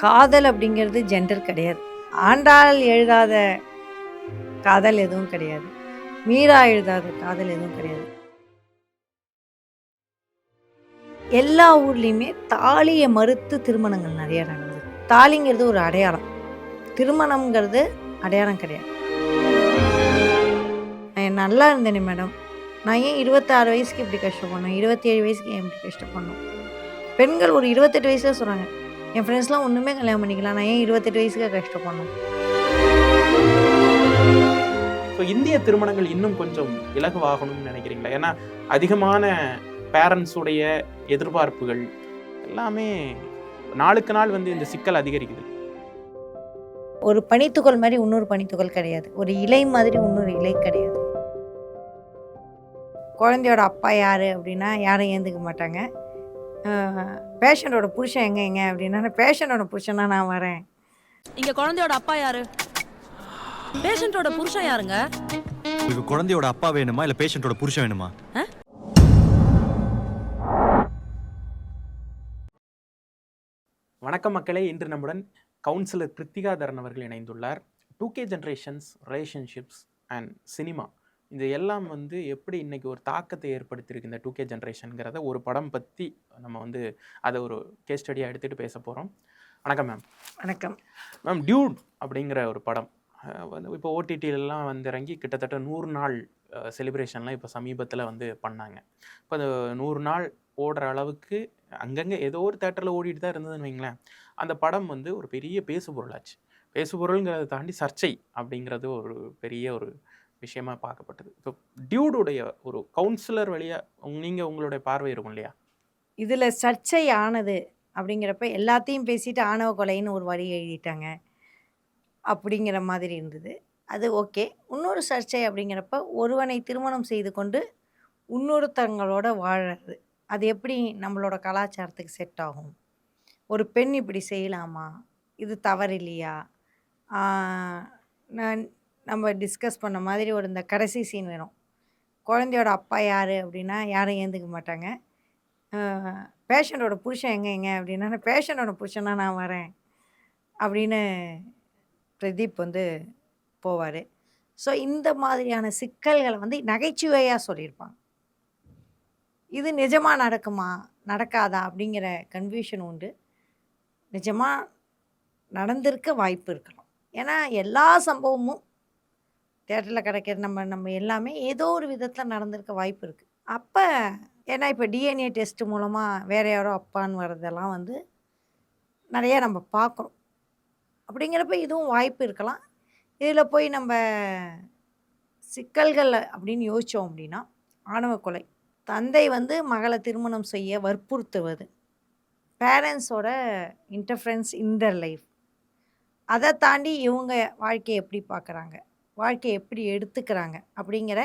காதல் அப்படிங்கிறது ஜெண்டர் கிடையாது. ஆண்டாள் எழுதாத காதல் எதுவும் கிடையாது. மீரா எழுதாத காதல் எதுவும் கிடையாது. எல்லா ஊர்லேயுமே தாலியை மறுத்து திருமணங்கள் நிறைய நடந்தது. தாலிங்கிறது ஒரு அடையாளம். திருமணம்ங்கிறது அடையாளம் கிடையாது. நான் நல்லா இருந்தேனே மேடம். நான் ஏன் 26 வயசுக்கு இப்படி கஷ்டப்படணும்? 27 வயசுக்கு ஏன் இப்படி கஷ்டப்படணும்? பெண்கள் ஒரு 28 வயசுல சொல்கிறாங்க, என் ஃப்ரெண்ட்ஸ்லாம் ஒன்றுமே கல்யாணம் பண்ணிக்கலாம், நான் ஏன் 28 வயசுக்கு கஷ்டப்படணும்? ஸோ இந்திய திருமணங்கள் இன்னும் கொஞ்சம் இலகுவாகணும்னு நினைக்கிறீங்களா? ஏன்னா அதிகமான பேரண்ட்ஸுடைய எதிர்பார்ப்புகள் எல்லாமே நாளுக்கு நாள் வந்து இந்த சிக்கல் அதிகரிக்குது. ஒரு பனித்துகள் மாதிரி இன்னொரு பனித்துகள் கிடையாது. ஒரு இலை மாதிரி இன்னொரு இலை கிடையாது. குழந்தையோட அப்பா யார் அப்படின்னா யாரும் ஏந்துக்க மாட்டாங்க. பேஷண்டோட புருஷன் எங்க அப்படின்னா பேஷண்டோட புருஷனா நான் வரேன். இங்க குழந்தையோட அப்பா யாரு? பேஷண்டோட புருஷன் யாருங்க? உங்களுக்கு குழந்தையோட அப்பா வேணுமா இல்ல பேஷண்டோட புருஷன் வேணுமா? வணக்கம் மக்களே, இன்று நம்முடன் கவுன்சிலர் கிருத்திகாதரன் அவர்கள் இணைந்துள்ளார். 2K generations, relationships and cinema, இது எல்லாம் வந்து எப்படி இன்னைக்கு ஒரு தாக்கத்தை ஏற்படுத்தியிருக்கு இந்த 2K ஜென்ரேஷனுங்கிறத ஒரு படம் பற்றி நம்ம வந்து அதை ஒரு கேஸ் ஸ்டடியாக எடுத்துகிட்டு பேச போகிறோம். வணக்கம் மேம். வணக்கம் மேம். டியூட் அப்படிங்கிற ஒரு படம் வந்து இப்போ ஓடிடிலெலாம் வந்து இறங்கி கிட்டத்தட்ட 100 நாள் செலிப்ரேஷன்லாம் இப்போ சமீபத்தில் வந்து பண்ணாங்க. இப்போ அந்த 100 நாள் ஓடுற அளவுக்கு அங்கங்கே ஏதோ ஒரு தேட்டரில் ஓடிட்டு தான் இருந்ததுன்னு வைங்களேன். அந்த படம் வந்து ஒரு பெரிய பேசுபொருளாச்சு. பேசுபொருளுங்கிறத தாண்டி சர்ச்சை அப்படிங்கிறது ஒரு பெரிய ஒரு விஷயமா பார்க்கப்பட்டது. இப்போ டியூடுடைய ஒரு கவுன்சிலர் வழியாக நீங்கள் உங்களுடைய பார்வை இருக்கும் இல்லையா? இதில் சர்ச்சை ஆனது அப்படிங்கிறப்ப எல்லாத்தையும் பேசிட்டு ஆணவ கொலைன்னு ஒரு வரி எழுதிட்டாங்க அப்படிங்கிற மாதிரி இருந்தது. அது ஓகே. இன்னொரு சர்ச்சை அப்படிங்கிறப்ப ஒருவனை திருமணம் செய்து கொண்டு இன்னொருத்தங்களோட வாழறது, அது எப்படி நம்மளோட கலாச்சாரத்துக்கு செட் ஆகும்? ஒரு பெண் இப்படி செய்யலாமா? இது தவறு இல்லையா? நான் நம்ம டிஸ்கஸ் பண்ண மாதிரி ஒரு இந்த கடைசி சீன் வேணும். குழந்தையோட அப்பா யார் அப்படின்னா யாரும் ஏந்துக்க மாட்டாங்க. பேஷண்டோட புருஷன் எங்க அப்படின்னா பேஷண்டோட புருஷனா நான் வரேன் அப்படின்னு பிரதீப் வந்து போவார். ஸோ இந்த மாதிரியான சிக்கல்களை வந்து நகைச்சுவையாக சொல்லியிருப்பாங்க. இது நிஜமாக நடக்குமா நடக்காதா அப்படிங்கிற கன்ஃபியூஷன் உண்டு. நிஜமாக நடந்திருக்க வாய்ப்பு இருக்கலாம். ஏன்னா எல்லா சம்பவமும் தேட்டரில் கிடைக்கிறது நம்ம எல்லாமே ஏதோ ஒரு விதத்தில் நடந்திருக்க வாய்ப்பு இருக்குது. அப்போ ஏன்னா இப்போ டிஎன்ஏ டெஸ்ட் மூலமாக வேறு யாரோ அப்பான்னு வர்றதெல்லாம் வந்து நிறையா நம்ம பார்க்குறோம். அப்படிங்கிறப்ப இதுவும் வாய்ப்பு இருக்கலாம். இதில் போய் நம்ம சிக்கல்கள் அப்படின்னு யோசித்தோம் அப்படின்னா, ஆணவ கொலை, தந்தை வந்து மகளை திருமணம் செய்ய வற்புறுத்துவது, பேரண்ட்ஸோட இன்டர்ஃபரன்ஸ் இன் தர் லைஃப், அதை தாண்டி இவங்க வாழ்க்கையை எப்படி பார்க்குறாங்க, வாழ்க்கையை எப்படி எடுத்துக்கிறாங்க அப்படிங்கிற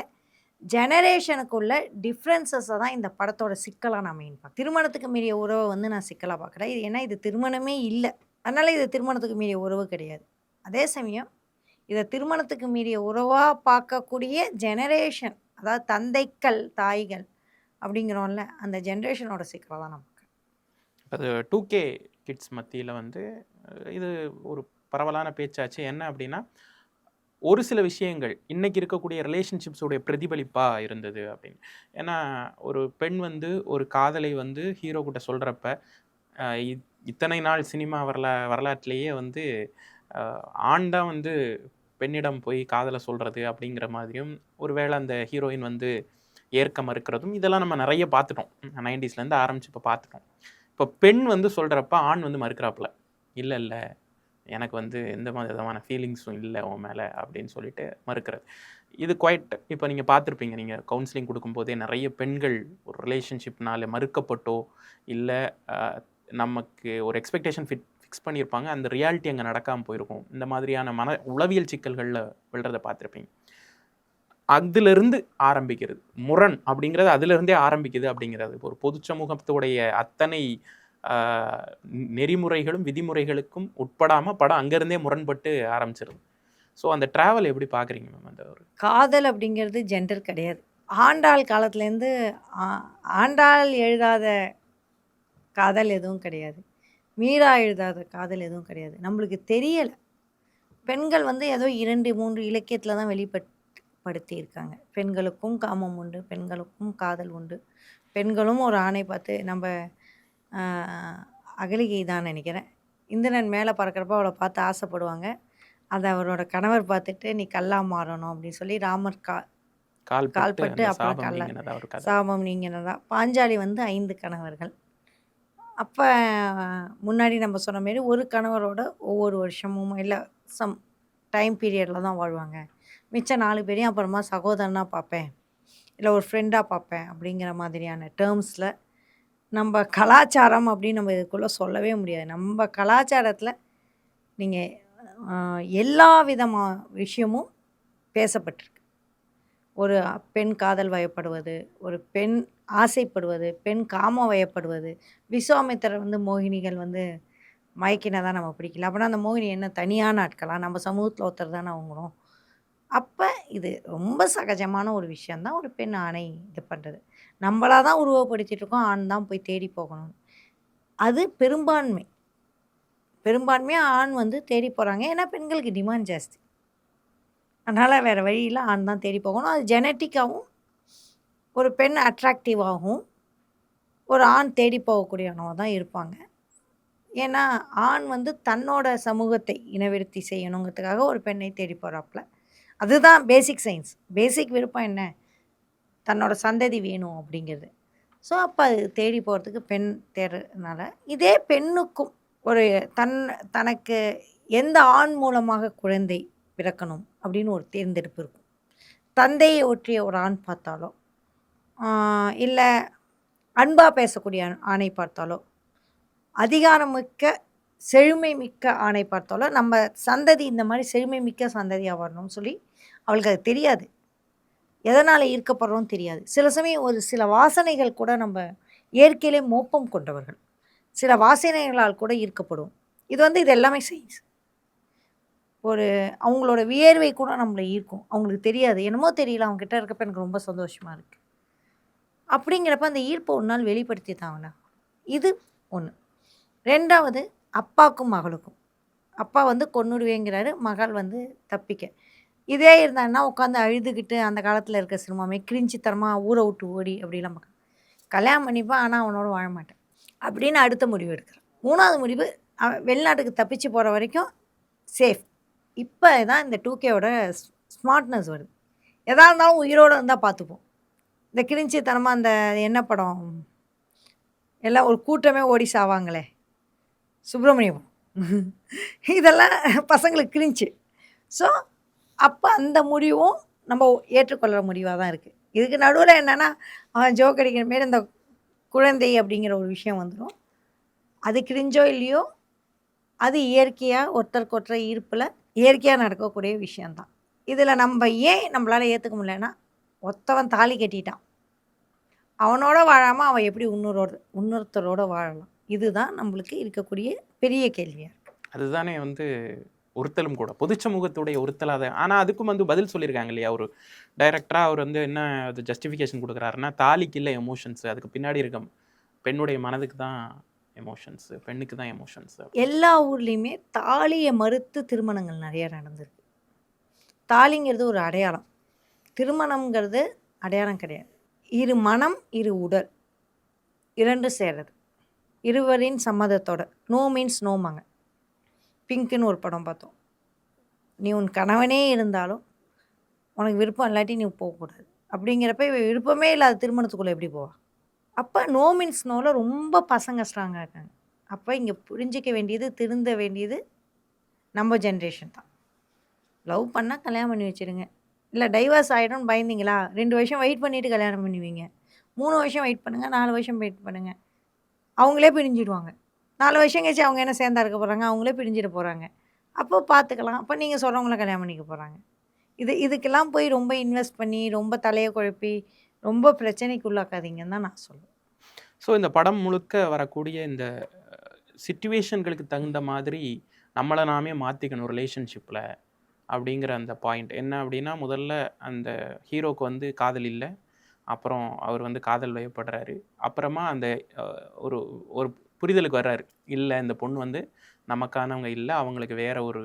ஜெனரேஷனுக்குள்ள டிஃப்ரென்சஸை தான் இந்த படத்தோட சிக்கலாக நான் மெயின் பார்க்குறேன். திருமணத்துக்கு மீறிய உறவை வந்து நான் சிக்கலாக பார்க்குறேன். இது ஏன்னா இது திருமணமே இல்லை, அதனால் இது திருமணத்துக்கு மீறிய உறவு கிடையாது. அதே சமயம் இதை திருமணத்துக்கு மீறிய உறவாக பார்க்கக்கூடிய ஜெனரேஷன், அதாவது தந்தைகள் தாய்கள் அப்படிங்கிறோம்ல, அந்த ஜென்ரேஷனோட சிக்கலை தான் நான் பார்க்குறேன். அது 2K கிட்ஸ் மத்தியில் வந்து இது ஒரு பரவலான பேச்சாச்சு. என்ன அப்படின்னா, ஒரு சில விஷயங்கள் இன்றைக்கி இருக்கக்கூடிய ரிலேஷன்ஷிப்ஸோடைய பிரதிபலிப்பாக இருந்தது அப்படின்னு. ஏன்னா ஒரு பெண் வந்து ஒரு காதலை வந்து ஹீரோ கிட்ட சொல்கிறப்ப இத்தனை நாள் சினிமா வரலாற்றிலேயே வந்து ஆண் தான் வந்து பெண்ணிடம் போய் காதலை சொல்கிறது அப்படிங்கிற மாதிரியும், ஒருவேளை அந்த ஹீரோயின் வந்து ஏற்க மறுக்கிறதும், இதெல்லாம் நம்ம நிறைய பார்த்துட்டோம். 90ஸ்லேருந்து ஆரம்பித்து இப்போ பார்த்துட்டோம். இப்போ பெண் வந்து சொல்கிறப்ப ஆண் வந்து மறுக்கிறாப்புல, இல்லை எனக்கு வந்து எந்த விதமான ஃபீலிங்ஸும் இல்லை உன் மேலே அப்படின்னு சொல்லிட்டு மறுக்கிறது. இது குவைட் இப்போ நீங்கள் பார்த்துருப்பீங்க. நீங்கள் கவுன்சிலிங் கொடுக்கும்போதே நிறைய பெண்கள் ஒரு ரிலேஷன்ஷிப்னால மறுக்கப்பட்டோ இல்லை நமக்கு ஒரு எக்ஸ்பெக்டேஷன் ஃபிக்ஸ் பண்ணியிருப்பாங்க, அந்த ரியாலிட்டி அங்கே நடக்காமல் போயிருக்கும். இந்த மாதிரியான உளவியல் சிக்கல்களில் விழுறதை பார்த்துருப்பீங்க. அதிலிருந்து ஆரம்பிக்கிறது முரண் அப்படிங்கிறது, அதிலிருந்தே ஆரம்பிக்குது அப்படிங்கிறது. ஒரு பொது சமூகத்துடைய அத்தனை நெறிமுறைகளும் விதிமுறைகளுக்கும் உட்படாமல் படம் அங்கேருந்தே முரண்பட்டு ஆரம்பிச்சிருது. ஸோ அந்த ட்ராவல் எப்படி பார்க்குறீங்க மேம்? அந்த ஒரு காதல் அப்படிங்கிறது ஜெண்டர் கிடையாது. ஆண்டாள் காலத்துலேருந்து ஆண்டாள் எழுதாத காதல் எதுவும் கிடையாது. மீரா எழுதாத காதல் எதுவும் கிடையாது. நம்மளுக்கு தெரியல. பெண்கள் வந்து ஏதோ 2, 3 இலக்கியத்துல தான் படுத்தியிருக்காங்க. பெண்களுக்கும் காமம் உண்டு, பெண்களுக்கும் காதல் உண்டு. பெண்களும் ஒரு ஆணை பார்த்து நம்ப அ அகலிகை தான் நெனைக்கிறேன். இந்திரன் மேல பறக்கிறப்ப அவள பார்த்து ஆசைப்படுவாங்க. அத அவரோட கணவர் பார்த்துட்டு, "நீ கல்லா மாறணும்" அப்படின்னு சொல்லி ராமர் கால்பட்டு கால்பட்டு அந்த அப்புறம் சாபம் நீங்கினதா ஒரு கதை. சாபம் நீங்கினதா. பாஞ்சாலி வந்து 5 கணவர்கள். அப்ப முன்னாடி நம்ம சொன்ன மாரி ஒரு கணவரோட ஒவ்வொரு வருஷமும் இல்ல சம் டைம் பீரியட்ல தான் வாழ்வாங்க. மிச்ச 4 பேரையும் அப்புறமா சகோதரனா பார்ப்பேன். இல்ல ஒரு ஃப்ரெண்டா பார்ப்பேன் அப்படிங்கிற மாதிரியான டெர்ம்ஸ்ல நம்ம கலாச்சாரம் அப்படின்னு நம்ம இதுக்குள்ள சொல்லவே முடியாது. நம்ம கலாச்சாரத்துல நீங்க எல்லா விதமான விஷயமும் பேசப்பட்டிருக்கு. ஒரு பெண் காதல் வயப்படுவது, ஒரு பெண் ஆசைப்படுவது, பெண் காமம் வயப்படுவது. விஸ்வாமித்திரர் வந்து மோகினிகள் வந்து மயக்கினதா நம்ம பிடிக்கல. அப்பனா அந்த மோகினி என்ன தனியான ஆட்களா? நம்ம சமூகத்துல ஒருத்தர் தானே அவங்களும். அப்ப இது ரொம்ப சகஜமான ஒரு விஷயம் தான் ஒரு பெண் ஆணை இது பண்றது. நம்மளா தான் உருவப்படுத்திட்டு இருக்கோம். ஆண் தான் போய் தேடி போகணும். அது பெரும்பான்மை. பெரும்பான்மையா ஆண் வந்து தேடி போறாங்க. ஏன்னா பெண்களுக்கு டிமாண்ட் ஜாஸ்தி. அதனால வேற வழி இல்ல. ஆண் தான் தேடி போகணும். அது ஜெனட்டிக்காவும் ஒரு பெண் அட்ராக்டிவாகவும் ஒரு ஆண் தேடி போகக்கூடியவனவா தான் இருப்பாங்க. ஏன்னா, ஆண் வந்து தன்னோட சமூகத்தை இனவிருத்தி செய்யணுங்கிறதுக்காக ஒரு பெண்ணை தேடி போறாப்ல. அதுதான் பேசிக் சயின்ஸ். பேசிக் விருப்பம் என்ன? தன்னோட சந்ததி வேணும் அப்படிங்கிறது. ஸோ, அப்ப அது தேடி போறதுக்கு பெண் தேடுறதுனால, இதே பெண்ணுக்கும் ஒரு தனக்கு எந்த ஆண் மூலமாக குழந்தை பிறக்கணும் அப்படின்னு ஒரு தேர்ந்தெடுப்பு இருக்கும். தந்தையை ஒற்றிய ஒரு ஆண் பார்த்தாலோ, இல்ல அன்பா பேசக்கூடிய ஆணை பார்த்தாலோ, அதிகாரமிக்க, செழுமை மிக்க ஆணை பார்த்தாலோ, நம்ம சந்ததி இந்த மாரி செழுமை மிக்க சந்ததியா வரணும்னு சொல்லி அவளுக்கு அது தெரியாது. எதனால ஈர்க்கப்படுறோம்னு தெரியாது. சில சமயம் ஒரு சில வாசனைகள் கூட நம்ம இயற்கையிலே மோப்பம் கொண்டவர்கள். சில வாசனைகளால் கூட ஈர்க்கப்படுவோம். இது எல்லாமே சயின்ஸ். ஒரு அவங்களோட வியர்வை கூட நம்மள ஈர்க்கும். அவங்களுக்கு தெரியாது. என்னமோ தெரியல அவங்க கிட்ட இருக்கப்ப எனக்கு ரொம்ப சந்தோஷமா இருக்கு. அப்படிங்கிறப்ப அந்த ஈர்ப்ப ஒரு நாள் வெளிப்படுத்தி தான் ஆகணும். இது 1. 2வது அப்பாக்கும் மகளுக்கும். அப்பா வந்து கொன்னுடுவேங்கிறாரு. மகள் வந்து தப்பிக்க. இதே இருந்தான்னா உட்காந்து அழுதுகிட்டு அந்த காலத்துல இருக்க சினிமாமே கிரிஞ்சித்தனமா ஊர விட்டு ஓடி அப்படிலாம் கல்யாணம் பண்ணிப்பேன். ஆனா அவனோட வாழ மாட்டேன். அப்படின்னு அடுத்த முடிவு எடுக்கிறான். 3வது முடிவு அவன் வெளிநாட்டுக்கு தப்பிச்சு போற வரைக்கும் சேஃப். இப்ப தான் இந்த 2Kவோட ஸ்மார்ட்னஸ் வருது. எதா இருந்தாலும் உயிரோட இருந்தா பார்த்துப்போம். இந்த கிரிஞ்சித்தனமா அந்த என்ன படம்? எல்லாம் ஒரு கூட்டமே ஓடி சாவாங்களே! சுப்பிரமணியம். இதெல்லாம் பசங்களுக்கு கிரிஞ்சு. ஸோ, அப்ப அந்த முடிவும் நம்ம ஏற்றுக்கொள்ற முடிவா தான் இருக்கு. இதுக்கு நடுவுல என்னன்னா, அவன் ஜோக் அடிக்கிற மாரி இந்த குழந்தை அப்படிங்கிற ஒரு விஷயம் வந்துரும். அது கிரிஞ்சோ இல்லையோ, அது இயற்கையா ஒருத்தருக்கு ஒருத்தர் ஈர்ப்புல இயற்கையா நடக்கக்கூடிய விஷயம் தான். இதுல நம்ம ஏன் நம்மளால ஏத்துக்க முடியலன்னா, ஒருத்தவன் தாலி கட்டிட்டான். அவனோட வாழாம அவன் எப்படி இன்னொருத்தரோட வாழலாம்? இதுதான் நம்மளுக்கு இருக்கக்கூடிய பெரிய கேள்வியா இருக்கு. அதுதானே வந்து ஒருத்தலும் கூட. பொது சமூகத்துடைய ஒருத்தலா தான். ஆனா அதுக்கும் வந்து பதில் சொல்லியிருக்காங்க இல்லையா? ஒரு டைரக்டரா அவர் வந்து என்ன அது ஜஸ்டிஃபிகேஷன் குடுக்குறாருன்னா, தாலிக்கு இல்ல எமோஷன்ஸ். அதுக்கு பின்னாடி இருக்க பெண்ணுடைய மனதுக்கு தான் எமோஷன்ஸ். பெண்ணுக்கு தான் எமோஷன்ஸ். எல்லா ஊர்லயுமே தாலிய மறுத்து திருமணங்கள் நெறைய நடந்திருக்கு. தாலிங்கிறது ஒரு அடையாளம். திருமணம்ங்கிறது அடையாளம் கிடையாது. இரு மனம், இரு உடல் 2ம் சேர்றது. இருவரின் சம்மதத்தோட. No means நோம்பாங்க. பிங்க்ன்னு ஒரு படம் பார்த்தோம். நீ உன் கணவனே இருந்தாலும், உனக்கு விருப்பம் இல்லாட்டி நீ போகக்கூடாது. அப்படிங்கிறப்ப இவ விருப்பமே இல்லாத திருமணத்துக்குள்ள எப்படி போவா? அப்ப நோ மீன்ஸ் நோல ரொம்ப பசங்க ஸ்ட்ராங்கா இருக்காங்க. அப்ப இங்க புரிஞ்சிக்க வேண்டியது, திருந்த வேண்டியது நம்ம ஜெனரேஷன் தான். லவ் பண்ணா கல்யாணம் பண்ணி வச்சுருங்க. இல்ல டைவர்ஸ் ஆயிடும்னு பயந்தீங்களா? 2 வருஷம் வெயிட் பண்ணிட்டு கல்யாணம் பண்ணுவீங்க. 3 வருஷம் வெயிட் பண்ணுங்க. 4 வருஷம் வெயிட் பண்ணுங்க. அவங்களே பிரிஞ்சிடுவாங்க. 4 வருஷம் கழிச்சு அவங்க என்ன சேர்ந்தா இருக்க போறாங்க? அவங்களே பிரிஞ்சிட போறாங்க. அப்போ பார்த்துக்கலாம். அப்ப நீங்க சொல்றவங்கள கல்யாணம் பண்ணிக்க போறாங்க. இதுக்கெல்லாம் போய் ரொம்ப இன்வெஸ்ட் பண்ணி, ரொம்ப தலைய குழப்பி, ரொம்ப பிரச்சனைக்கு உள்ளாக்காதீங்கன்னு தான் நான் சொல்லுவேன். ஸோ இந்த படம் முழுக்க வரக்கூடிய இந்த சிச்சுவேஷன்களுக்கு தகுந்த மாதிரி நம்மள நாமே மாத்திக்கணும் ரிலேஷன்ஷிப்ல அப்படிங்கிற அந்த பாயிண்ட். என்ன அப்படின்னா, முதல்ல அந்த ஹீரோக்கு வந்து காதல் இல்ல. அப்புறம் அவர் வந்து காதல் வயப்படுறாரு. அப்புறமா அந்த ஒரு ஒரு புரிதலுக்கு வர்றாரு. இல்லை இந்த பொண்ணு வந்து நமக்கானவங்க இல்லை, அவங்களுக்கு வேற ஒரு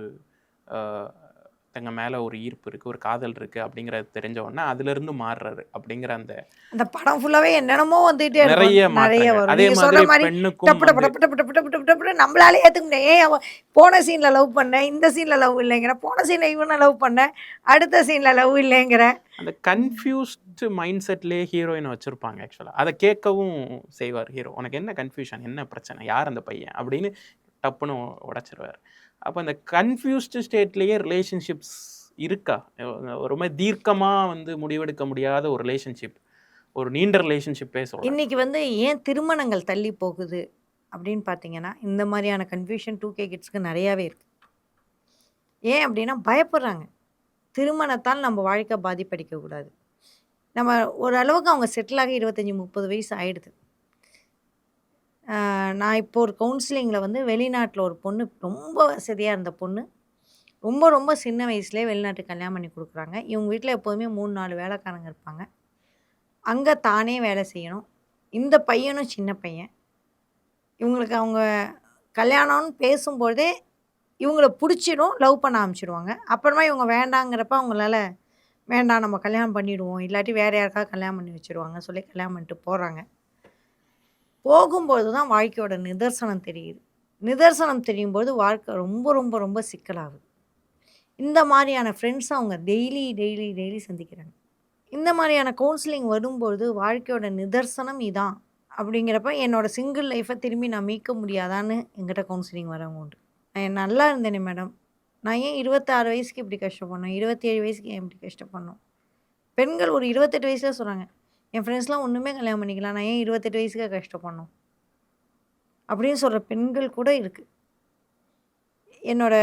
தங்க மேலே ஒரு ஈர்ப்பு இருக்குது, ஒரு காதல் இருக்குது அப்படிங்கிறது தெரிஞ்ச உடனே அதுலேருந்து மாறுறாரு அப்படிங்கிற அந்த படம் ஃபுல்லாவே என்னென்னமோ வந்துட்டே இருக்கும். நிறைய நிறைய மாற்றங்கள். வரும். அதே நீங்க சொல்ற மாதிரி மாதிரி பெண்ணுக்கும் டப்பு டப்பு வந்து டப்பு டப்பு டப்பு டப்பு டப்பு டப்பு நம்மளாலே ஏத்துக்க முடியாது. ஏன் அவன் போன சீன்ல லவ் பண்ண, இந்த சீன்ல லவ் இல்லைங்கிற, போன சீன்ல இவனை லவ் பண்ண, அடுத்த சீன்ல லவ் இல்லைங்கிற. அந்த கன்ஃபியூஸ்டு மைண்ட் செட்லேயே ஹீரோயினை வச்சுருப்பாங்க. ஆக்சுவலாக அதை கேட்கவும் செய்வார் ஹீரோ. உனக்கு என்ன கன்ஃபியூஷன், என்ன பிரச்சனை, யார் அந்த பையன் அப்படின்னு டப்புன்னு உடைச்சிருவார். அப்போ அந்த கன்ஃபியூஸ்டு ஸ்டேட்லேயே ரிலேஷன்ஷிப்ஸ் இருக்கா? ரொம்ப தீர்க்கமாக வந்து முடிவெடுக்க முடியாத ஒரு ரிலேஷன்ஷிப், ஒரு நீண்ட ரிலேஷன்ஷிப்பே சொல்லலாம். இன்னைக்கு வந்து ஏன் திருமணங்கள் தள்ளி போகுது அப்படின்னு பார்த்தீங்கன்னா, இந்த மாதிரியான கன்ஃபியூஷன் 2K கிட்ஸ்க்கு நிறையாவே இருக்கு. ஏன் அப்படின்னா பயப்படுறாங்க. திருமணத்தால் நம்ம வாழ்க்கை பாதிப்படைக்கக்கூடாது. நம்ம ஓரளவுக்கு அவங்க செட்டில் ஆகி 25-30 வயசு ஆயிடுது. நான் இப்போ ஒரு கவுன்சிலிங்கில் வந்து வெளிநாட்டில் ஒரு பொண்ணு, ரொம்ப வசதியாக இருந்த பொண்ணு, ரொம்ப ரொம்ப சின்ன வயசுலேயே வெளிநாட்டுக்கு கல்யாணம் பண்ணி கொடுக்குறாங்க. இவங்க வீட்டில் எப்போதுமே 3-4 வேலைக்காரங்க இருப்பாங்க. அங்கே தானே வேலை செய்யணும். இந்த பையனும் சின்ன பையன். இவங்களுக்கு அவங்க கல்யாணம்னு பேசும்போதே இவங்கள பிடிச்சிடும், லவ் பண்ண ஆரம்பிச்சிடுவாங்க. அப்புறமா இவங்க வேண்டாங்கிறப்ப அவங்களால வேண்டாம் நம்ம கல்யாணம் பண்ணிடுவோம், இல்லாட்டி வேறு யாருக்காவது கல்யாணம் பண்ணி வச்சுருவாங்க சொல்லி கல்யாணம் பண்ணிட்டு போகிறாங்க. போகும்போது தான் வாழ்க்கையோட நிதர்சனம் தெரியுது. நிதர்சனம் தெரியும்போது வாழ்க்கை ரொம்ப ரொம்ப ரொம்ப சிக்கலாகுது. இந்த மாதிரியான ஃப்ரெண்ட்ஸை அவங்க டெய்லி டெய்லி டெய்லி சந்திக்கிறாங்க. இந்த மாதிரியான கவுன்சிலிங் வரும்பொழுது வாழ்க்கையோட நிதர்சனம் இதான் அப்படிங்கிறப்ப என்னோட சிங்கிள் லைஃப்பை திரும்பி நான் மீட்க முடியாதான்னு என்கிட்ட கவுன்சிலிங் வரவங்க உண்டு. நான் நல்லா இருந்தேனே மேடம், நான் ஏன் 26 வயசுக்கு இப்படி கஷ்டப்படணும், 27 வயசுக்கு ஏன் இப்படி கஷ்டப்படணும்? பெண்கள் ஒரு 28 வயசுல சொல்கிறாங்க, என் ஃப்ரெண்ட்ஸ்லாம் ஒன்றுமே கல்யாணம் பண்ணிக்கலாம், நான் ஏன் 28 வயசுக்கு கஷ்டப்படணும் அப்படின்னு சொல்கிற பெண்கள் கூட இருக்குது. என்னோட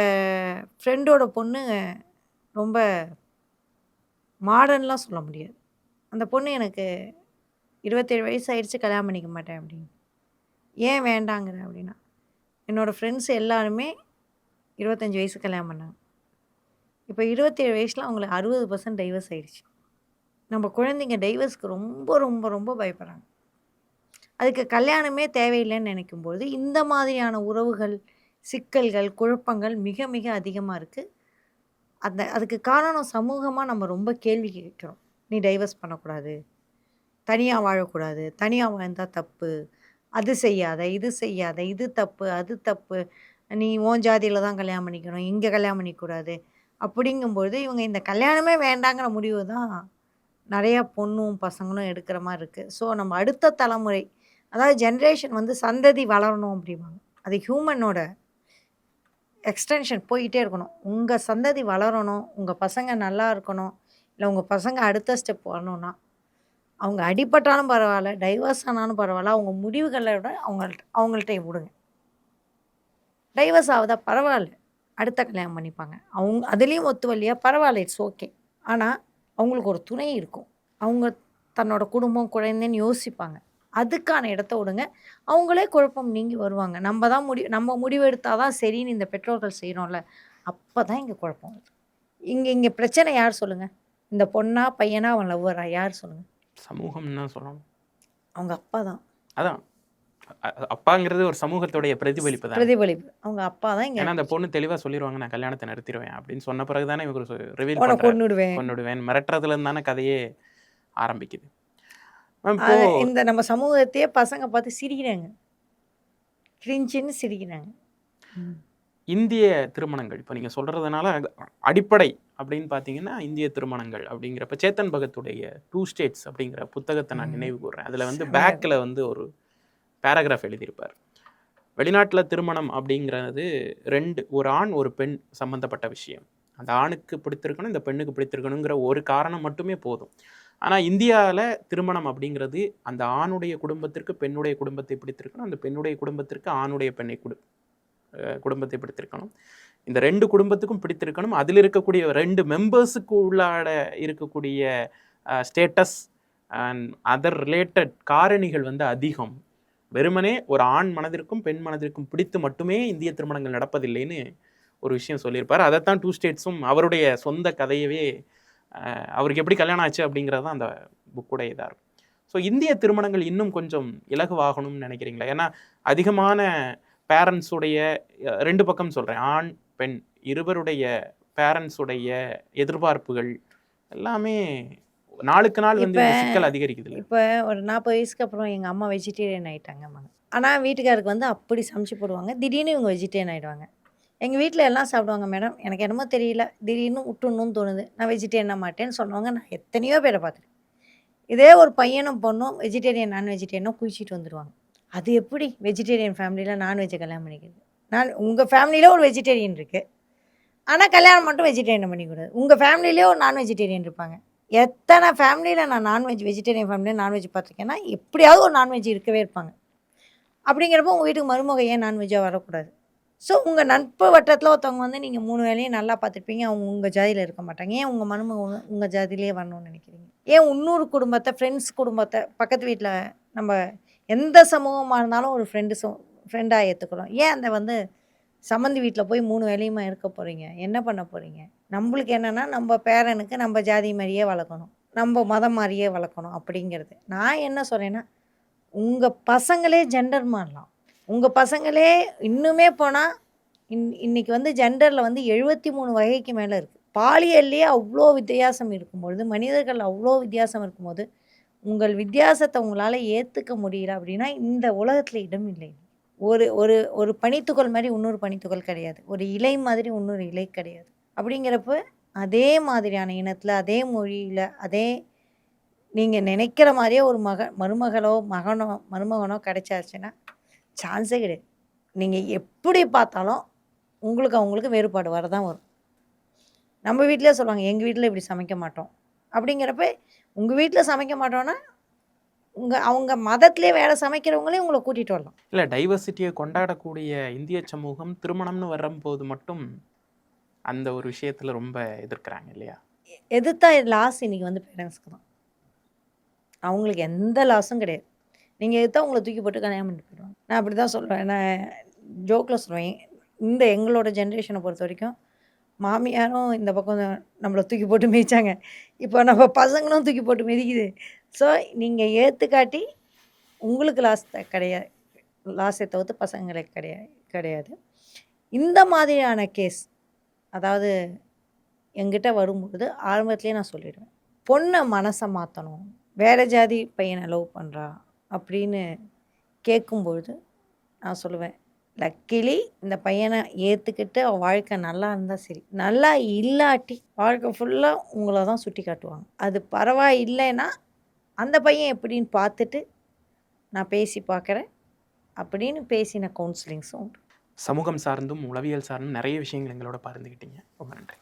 ஃப்ரெண்டோட பொண்ணு ரொம்ப மாடர்ன்லாம் சொல்ல முடியாது. அந்த பொண்ணு எனக்கு 27 வயசு ஆயிடுச்சு, கல்யாணம் பண்ணிக்க மாட்டேன் அப்படின்னு. ஏன் வேண்டாங்கிற அப்படின்னா, என்னோடய ஃப்ரெண்ட்ஸ் எல்லாருமே 25 வயசு கல்யாணம் பண்ணாங்க. இப்போ 27 வயசில் அவங்களுக்கு 60% டைவர்ஸ் ஆயிடுச்சு. நம்ம குழந்தைங்க டைவர்ஸ்க்கு ரொம்ப ரொம்ப ரொம்ப பயப்படுறாங்க. அதுக்கு கல்யாணமே தேவையில்லைன்னு நினைக்கும்போது இந்த மாதிரியான உறவுகள், சிக்கல்கள், குழப்பங்கள் மிக மிக அதிகமாக இருக்குது. அதுக்கு காரணம் சமூகமாக நம்ம ரொம்ப கேள்வி கேட்குறோம். நீ டைவர்ஸ் பண்ணக்கூடாது, தனியாக வாழக்கூடாது, தனியாக வாழ்ந்தால் தப்பு, அது செய்யாத, இது செய்யாத, இது தப்பு, அது தப்பு, நீ உன் ஜாதியில் தான் கல்யாணம் பண்ணிக்கணும், இங்கே கல்யாணம் பண்ணிக்கூடாது அப்படிங்கும்பொழுது இவங்க இந்த கல்யாணமே வேண்டாங்கிற முடிவு தான் நிறையா பொண்ணும் பசங்களும் எடுக்கிற மாதிரி இருக்குது. ஸோ நம்ம அடுத்த தலைமுறை, அதாவது ஜென்ரேஷன் வந்து சந்ததி வளரணும் அப்படிம்பாங்க. அது ஹியூமனோட எக்ஸ்டென்ஷன் போயிட்டே இருக்கணும். உங்கள் சந்ததி வளரணும், உங்கள் பசங்க நல்லா இருக்கணும், இல்லை உங்கள் பசங்க அடுத்த ஸ்டெப் வரணும்னா அவங்க அடிபட்டாலும் பரவாயில்ல, டைவர்ஸ் ஆனாலும் பரவாயில்ல, அவங்க முடிவுகளை விட அவங்கள்ட்ட விடுங்க. டைவர்ஸ் ஆகுதா பரவாயில்ல, அடுத்த கல்யாணம் பண்ணிப்பாங்க. அவங்க அதுலேயும் ஒத்து வரலையா பரவாயில்ல, இட்ஸ் ஓகே. ஆனால் அவங்களுக்கு ஒரு துணை இருக்கும், அவங்க தன்னோட குடும்பம் குழந்தைன்னு யோசிப்பாங்க. அதுக்கான இடத்த விடுங்க, அவங்களே குழப்பம் நீங்கி வருவாங்க. நம்ம முடிவு எடுத்தால் தான் சரின்னு இந்த பெற்றோர்கள் செய்கிறோம்ல, அப்போ தான் இங்கே குழப்பம் வருது. இங்கே பிரச்சனை யார் சொல்லுங்கள்? இந்த பொண்ணா பையனா அவன் லவ்வரா யார் சொல்லுங்கள்? சமூகம் தான் சொல்லணும். அவங்க அப்பா தான். அதான் அப்பாங்கிறது ஒரு சமூகத்துடைய பிரதிபலிப்பு தான். பிரதிபலிப்பு அவங்க அப்பா தான். ஏன்னா அந்த பொண்ணு தெளிவாக சொல்லிடுவாங்க, நான் கல்யாணத்தை நிறுத்திடுவேன் அப்படின்னு சொன்ன பிறகு தானே இவங்க ரிவீல் கொண்டுடுவேன் மிரட்டுறதுல இருந்து தானே கதையே ஆரம்பிக்குது. இப்போ இந்த நம்ம சமூகத்தையே பசங்க பார்த்து சிரிக்கிறாங்க, கிரிஞ்சின்னு சிரிக்கிறாங்க. இந்திய திருமணங்கள் இப்போ நீங்கள் சொல்கிறதுனால அடிப்படை அப்படின்னு பார்த்தீங்கன்னா இந்திய திருமணங்கள் அப்படிங்கிறப்ப சேத்தன் பகத்துடைய 2 ஸ்டேட்ஸ் அப்படிங்கிற புத்தகத்தை நான் நினைவு கூறுறேன். அதில் வந்து பேக்கில் வந்து ஒரு பேராகிராஃப் எழுதியிருப்பார். வெளிநாட்டில் திருமணம் அப்படிங்கிறது ஒரு ஆண் ஒரு பெண் சம்மந்தப்பட்ட விஷயம். அந்த ஆணுக்கு பிடித்திருக்கணும், இந்த பெண்ணுக்கு பிடித்திருக்கணுங்கிற ஒரு காரணம் மட்டுமே போதும். ஆனால் இந்தியாவில் திருமணம் அப்படிங்கிறது அந்த ஆணுடைய குடும்பத்திற்கு பெண்ணுடைய குடும்பத்தை பிடித்திருக்கணும், அந்த பெண்ணுடைய குடும்பத்திற்கு ஆணுடைய குடும்பத்தை பிடித்திருக்கணும், இந்த 2 குடும்பத்துக்கும் பிடித்திருக்கணும், அதில் இருக்கக்கூடிய 2 மெம்பர்ஸுக்கு உள்ளாட இருக்கக்கூடிய ஸ்டேட்டஸ் அண்ட் அதர் ரிலேட்டட் காரணிகள் வந்து அதிகம். வெறுமனே ஒரு ஆண் மனதிற்கும் பெண் மனதிற்கும் பிடித்து மட்டுமே இந்திய திருமணங்கள் நடப்பதில்லைன்னு ஒரு விஷயம் சொல்லியிருப்பார். அதைத்தான் 2 ஸ்டேட்ஸும் அவருடைய சொந்த கதையவே அவருக்கு எப்படி கல்யாணம் ஆச்சு அப்படிங்கிறது தான் அந்த புக்குடைய இதாக இருக்கும். ஸோ இந்திய திருமணங்கள் இன்னும் கொஞ்சம் இலகுவாகணும்னு நினைக்கிறீங்களா? ஏன்னா அதிகமான பேரண்ட்ஸுடைய 2 பக்கம் சொல்கிறேன், ஆண் பெண் இருவருடைய பேரண்ட்ஸுடைய எதிர்பார்ப்புகள் எல்லாமே நாளுக்கு நாள் வந்து இந்த சிக்கல் அதிகரிக்குது. இப்போ ஒரு 40 வயசுக்கு அப்புறம் எங்கள் அம்மா வெஜிடேரியன் ஆகிட்டாங்க. ஆனால் வீட்டுக்காருக்கு வந்து அப்படி சமைச்சு போடுவாங்க, திடீர்னு இவங்க வெஜிடேரியன் ஆகிடுவாங்க. எங்கள் வீட்டில் எல்லாம் சாப்பிடுவாங்க மேடம், எனக்கு என்னமோ தெரியல, திடீர்னு விட்டுணுன்னு தோணுது, நான் வெஜிடேரியனாக மாட்டேன்னு சொன்னவங்க நான் எத்தனையோ பேரை பார்த்துருக்கேன். இதே ஒரு பையனும் பொண்ணும் வெஜிடேரியன் நான் வெஜிடேரியனும் குளிச்சுட்டு வந்துடுவாங்க. அது எப்படி வெஜிடேரியன் ஃபேமிலியில் நான்வெஜ்ஜை கல்யாணம் பண்ணிக்கிறது? உங்கள் ஃபேமிலியில் ஒரு வெஜிடேரியன் இருக்குது, ஆனால் கல்யாணம் மட்டும் வெஜிடேரியன் பண்ணிக்கூடாது. உங்கள் ஃபேமிலியிலே ஒரு நான் வெஜிடேரியன் இருப்பாங்க. எத்தனை ஃபேமிலியில் நான் நான்வெஜ் வெஜிடேரியன் ஃபேமிலியில் நான்வெஜ் பார்த்துருக்கேன்னா எப்படியாவது ஒரு நான்வெஜ் இருக்கவே இருப்பாங்க. அப்படிங்கிறப்போ உங்கள் வீட்டுக்கு மருமக ஏன் நான்வெஜ்ஜாக வரக்கூடாது? ஸோ உங்கள் நட்பு வட்டத்தில் ஒருத்தவங்க வந்து நீங்கள் 3 வேளையும் நல்லா பார்த்துருப்பீங்க, அவங்க உங்கள் ஜாதியில் இருக்க மாட்டாங்க. ஏன் உங்கள் மருமக உங்கள் ஜாதியிலே வரணும்னு நினைக்கிறீங்க? ஏன் இன்னொரு குடும்பத்தை, ஃப்ரெண்ட்ஸ் குடும்பத்தை, பக்கத்து வீட்டில் நம்ம எந்த சமூகமாக இருந்தாலும் ஒரு ஃப்ரெண்டாக ஏற்றுக்கிறோம். ஏன் அந்த வந்து சம்மந்தி வீட்டில் போய் 3 வேளையுமா இருக்க போகிறீங்க? என்ன பண்ண போகிறீங்க? நம்மளுக்கு என்னென்னா நம்ம பேரனுக்கு நம்ம ஜாதி மாதிரியே வளர்க்கணும், நம்ம மதம் மாதிரியே வளர்க்கணும் அப்படிங்கிறது. நான் என்ன சொல்கிறேன்னா, உங்கள் பசங்களே ஜெண்டர் மாறலாம். உங்கள் பசங்களே இன்னுமே போனால் இன்றைக்கி வந்து ஜெண்டரில் வந்து 73 வகைக்கு மேலே இருக்குது. பாலியல்லையே அவ்வளோ வித்தியாசம் இருக்கும்பொழுது, மனிதர்கள் அவ்வளோ வித்தியாசம் இருக்கும்போது, உங்கள் வித்தியாசத்தை உங்களால் ஏற்றுக்க முடியல அப்படின்னா இந்த உலகத்தில் இடம் இல்லை. ஒரு ஒரு ஒரு பனித்துகள் மாதிரி இன்னொரு பனித்துகள் கிடையாது, ஒரு இலை மாதிரி இன்னொரு இலை கிடையாது. அப்படிங்கிறப்ப அதே மாதிரியான இனத்தில், அதே மொழியில், அதே நீங்கள் நினைக்கிற மாதிரியே ஒரு மருமகளோ மருமகனோ கிடைச்சாச்சுன்னா சான்ஸே கிடையாது. நீங்கள் எப்படி பார்த்தாலும் அவங்களுக்கு வேறுபாடு வரதான் வரும். நம்ம வீட்டிலே சொல்லுவாங்க, எங்கள் வீட்டில் இப்படி சமைக்க மாட்டோம் அப்படிங்கிறப்ப, உங்கள் வீட்டில் சமைக்க மாட்டோன்னா அவங்க மதத்திலே வேறு சமைக்கிறவங்களே உங்களை கூட்டிகிட்டு வரலாம். இல்லை, டைவர்சிட்டியை கொண்டாடக்கூடிய இந்திய சமூகம் திருமணம்னு வரும்போது மட்டும் அந்த ஒரு விஷயத்தில் ரொம்ப எதிர்க்கிறாங்க இல்லையா? எதிர்த்தா லாஸ் இன்றைக்கி வந்து பேரண்ட்ஸ்க்கு தான். அவங்களுக்கு எந்த லாஸும் கிடையாது. நீங்கள் எதிர்த்தா உங்களை தூக்கி போட்டு கல்யாணம் பண்ணிட்டு போயிடுவாங்க. நான் அப்படி தான் சொல்லுவேன். நான் ஜோக்கில் சொல்லுவேன், எங்களோட ஜென்ரேஷனை பொறுத்த வரைக்கும் மாமியாரும் இந்த பக்கம் நம்மளை தூக்கி போட்டு மிதிச்சாங்க, இப்போ நம்ம பசங்களும் தூக்கி போட்டு மிதிக்குது. ஸோ நீங்கள் ஏற்றுக்காட்டி உங்களுக்கு கிடையாது, லாஸை தவிர்த்து பசங்களுக்கு கிடையாது. இந்த மாதிரியான கேஸ் அதாவது என்கிட்ட வரும்பொழுது ஆரம்பத்துலேயே நான் சொல்லிடுவேன், பொண்ணை மனசை மாற்றணும், வேறு ஜாதி பையனை லவ் பண்ணுறா அப்படின்னு கேட்கும்பொழுது நான் சொல்லுவேன், லக்கிலி இந்த பையனை ஏற்றுக்கிட்டு அவள் வாழ்க்கை நல்லா இருந்தால் சரி, நல்லா இல்லாட்டி வாழ்க்கை ஃபுல்லாக உங்களை தான் சுட்டி காட்டுவாங்க. அது பரவாயில்லைன்னா அந்த பையன் எப்படின்னு பார்த்துட்டு நான் பேசி பார்க்குறேன் அப்படின்னு பேசின கவுன்சிலிங்ஸும் உண்டு. சமூகம் சார்ந்தும் உளவியல் சார்ந்தும் நிறைய விஷயங்கள் எங்களோட பகிர்ந்துக்கிட்டீங்க. ரொம்ப நன்றி.